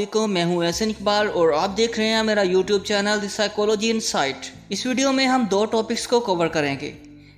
मैं हूं एहसन इकबाल और आप देख रहे हैं मेरा YouTube channel the psychology insight. इस वीडियो में हम दो टॉपिक्स को कवर करेंगे।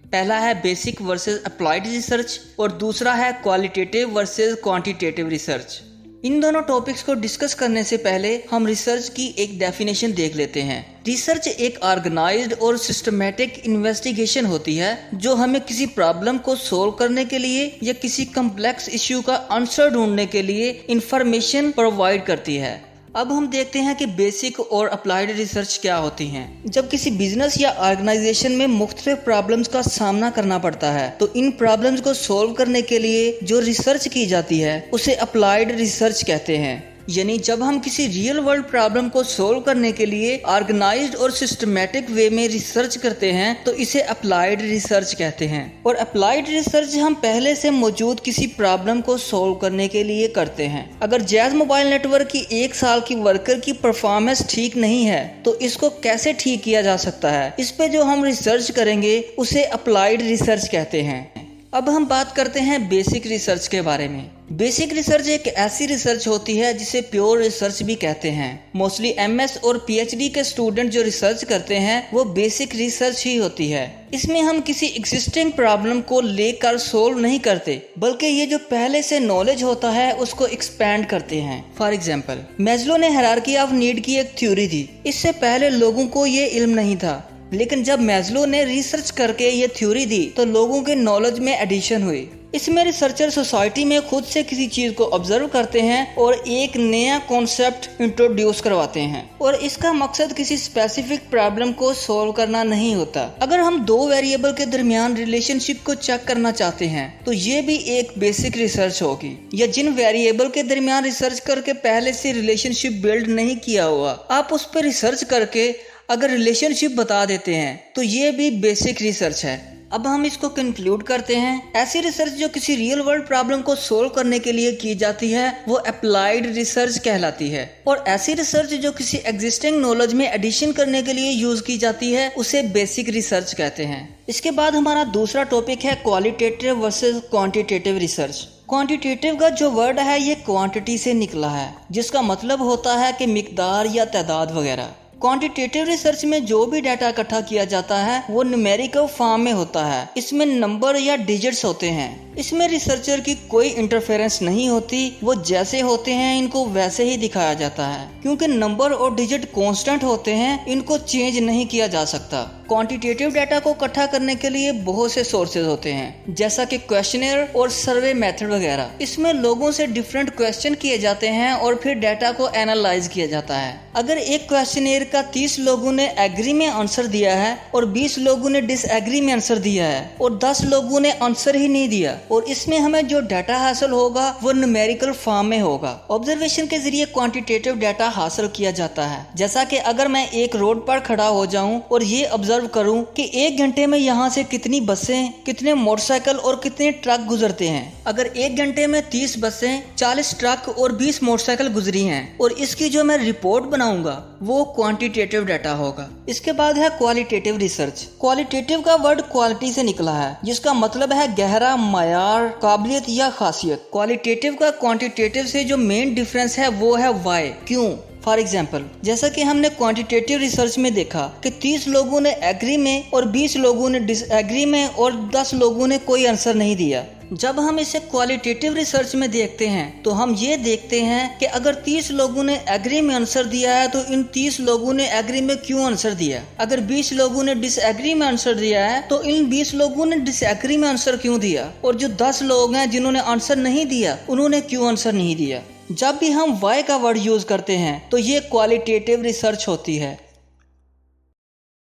पहला है बेसिक वर्सेस अप्लाइड रिसर्च और दूसरा है क्वालिटेटिव वर्सेस क्वांटिटेटिव रिसर्च। इन दोनों टॉपिक्स को डिस्कस करने से पहले हम रिसर्च की एक डेफिनेशन देख लेते हैं। रिसर्च एक ऑर्गेनाइज्ड और सिस्टमैटिक इन्वेस्टिगेशन होती है जो हमें किसी प्रॉब्लम को सोल्व करने के लिए या किसी कम्प्लेक्स इश्यू का आंसर ढूंढने के लिए इंफॉर्मेशन प्रोवाइड करती है। अब हम देखते हैं कि बेसिक और अप्लाइड रिसर्च क्या होती हैं। जब किसी बिजनेस या ऑर्गेनाइजेशन में मुख्तलिफ प्रॉब्लम्स का सामना करना पड़ता है तो इन प्रॉब्लम्स को सोल्व करने के लिए जो रिसर्च की जाती है उसे अप्लाइड रिसर्च कहते हैं। यानी जब हम किसी रियल वर्ल्ड प्रॉब्लम को सोल्व करने के लिए ऑर्गेनाइज्ड और सिस्टमैटिक वे में रिसर्च करते हैं तो इसे अप्लाइड रिसर्च कहते हैं। और अप्लाइड रिसर्च हम पहले से मौजूद किसी प्रॉब्लम को सोल्व करने के लिए करते हैं। अगर जैज़ मोबाइल नेटवर्क की 1 साल की वर्कर की परफॉर्मेंस ठीक नहीं है तो इसको कैसे ठीक किया जा सकता है, इस पे जो हम रिसर्च करेंगे उसे अप्लाइड रिसर्च कहते हैं। अब हम बात करते हैं बेसिक रिसर्च के बारे में। बेसिक रिसर्च एक ऐसी रिसर्च होती है जिसे प्योर रिसर्च भी कहते हैं। मोस्टली एमएस और पीएचडी के स्टूडेंट जो रिसर्च करते हैं वो बेसिक रिसर्च ही होती है। इसमें हम किसी एग्जिस्टिंग प्रॉब्लम को लेकर सोल्व नहीं करते बल्कि ये जो पहले से नॉलेज होता है उसको एक्सपैंड करते हैं। फॉर एग्जाम्पल, मैस्लो ने हायरार्की ऑफ नीड की एक थ्योरी दी। इससे पहले लोगों को ये इल्म नहीं था, लेकिन जब मैस्लो ने रिसर्च करके ये थ्योरी दी तो लोगों के नॉलेज में एडिशन हुई। इसमें रिसर्चर सोसाइटी में खुद से किसी चीज को ऑब्जर्व करते हैं और एक नया कॉन्सेप्ट इंट्रोड्यूस करवाते हैं और इसका मकसद किसी स्पेसिफिक प्रॉब्लम को सॉल्व करना नहीं होता। अगर हम दो वेरिएबल के दरमियान रिलेशनशिप को चेक करना चाहते हैं तो ये भी एक बेसिक रिसर्च होगी। या जिन वेरिएबल के दरमियान रिसर्च करके पहले से रिलेशनशिप बिल्ड नहीं किया हुआ, आप उस पर रिसर्च करके अगर रिलेशनशिप बता देते हैं तो ये भी बेसिक रिसर्च है। अब हम इसको कंक्लूड करते हैं। ऐसी रिसर्च जो किसी रियल वर्ल्ड प्रॉब्लम को सोल्व करने के लिए की जाती है वो अप्लाइड रिसर्च कहलाती है और ऐसी रिसर्च जो किसी एग्जिस्टिंग नॉलेज में एडिशन करने के लिए यूज की जाती है उसे बेसिक रिसर्च कहते हैं। इसके बाद हमारा दूसरा टॉपिक है qualitative versus quantitative research. Quantitative का जो वर्ड है ये क्वांटिटी से निकला है जिसका मतलब होता है कि मिकदार या तादाद वगैरह। क्वांटिटेटिव रिसर्च में जो भी डाटा इकट्ठा किया जाता है वो न्यूमेरिकल फॉर्म में होता है। इसमें नंबर या डिजिट्स होते हैं। इसमें रिसर्चर की कोई इंटरफेरेंस नहीं होती, वो जैसे होते हैं इनको वैसे ही दिखाया जाता है। क्योंकि नंबर और डिजिट कांस्टेंट होते हैं, इनको चेंज नहीं किया जा सकता। क्वांटिटेटिव डाटा को इकट्ठा करने के लिए बहुत से सोर्सेज होते हैं जैसा कि क्वेश्चनर और सर्वे मेथड वगैरह। इसमें लोगों से डिफरेंट क्वेश्चन किए जाते हैं और फिर डाटा को एनालाइज किया जाता है। अगर एक क्वेश्चनर का 30 लोगों ने एग्री में आंसर दिया है और 20 लोगों ने डिसएग्री में आंसर दिया है और 10 लोगों ने आंसर ही नहीं दिया और इसमें हमें जो डाटा हासिल होगा वो न्यूमेरिकल फॉर्म में होगा। ऑब्जर्वेशन के जरिए क्वांटिटेटिव डाटा हासिल किया जाता है। जैसा कि अगर मैं एक रोड पर खड़ा हो जाऊं और ये ऑब्जर्व करूं कि 1 घंटे में यहाँ से कितनी बसें, कितने मोटरसाइकिल और कितने ट्रक गुजरते हैं। अगर 1 घंटे में 30 बसें, 40 ट्रक और 20 मोटरसाइकिल गुजरी हैं और इसकी जो मैं रिपोर्ट बनाऊंगा वो क्वांटिटेटिव डाटा होगा। इसके बाद है क्वालिटेटिव रिसर्च। क्वालिटेटिव का वर्ड क्वालिटी से निकला है जिसका मतलब है गहरा, मायार, काबिलियत या खासियत। क्वालिटेटिव का क्वांटिटेटिव से जो मेन डिफरेंस है वो है वाई, क्यों। फॉर एग्जाम्पल, जैसा कि हमने क्वांटिटेटिव रिसर्च में देखा कि 30 लोगों ने एग्री में और 20 लोगों ने डिसएग्री में और 10 लोगों ने कोई आंसर नहीं दिया। जब हम इसे क्वालिटेटिव रिसर्च में देखते हैं तो हम ये देखते हैं कि अगर 30 लोगों ने एग्री में आंसर दिया है तो इन 30 लोगों ने एग्री में क्यों आंसर दिया। अगर 20 लोगों ने डिसएग्री में आंसर दिया है तो इन 20 लोगों ने डिसएग्री में आंसर क्यों दिया और जो 10 लोग हैं जिन्होंने आंसर नहीं दिया उन्होंने क्यों आंसर नहीं दिया। जब भी हम वाई का वर्ड यूज करते हैं तो ये क्वालिटेटिव रिसर्च होती है।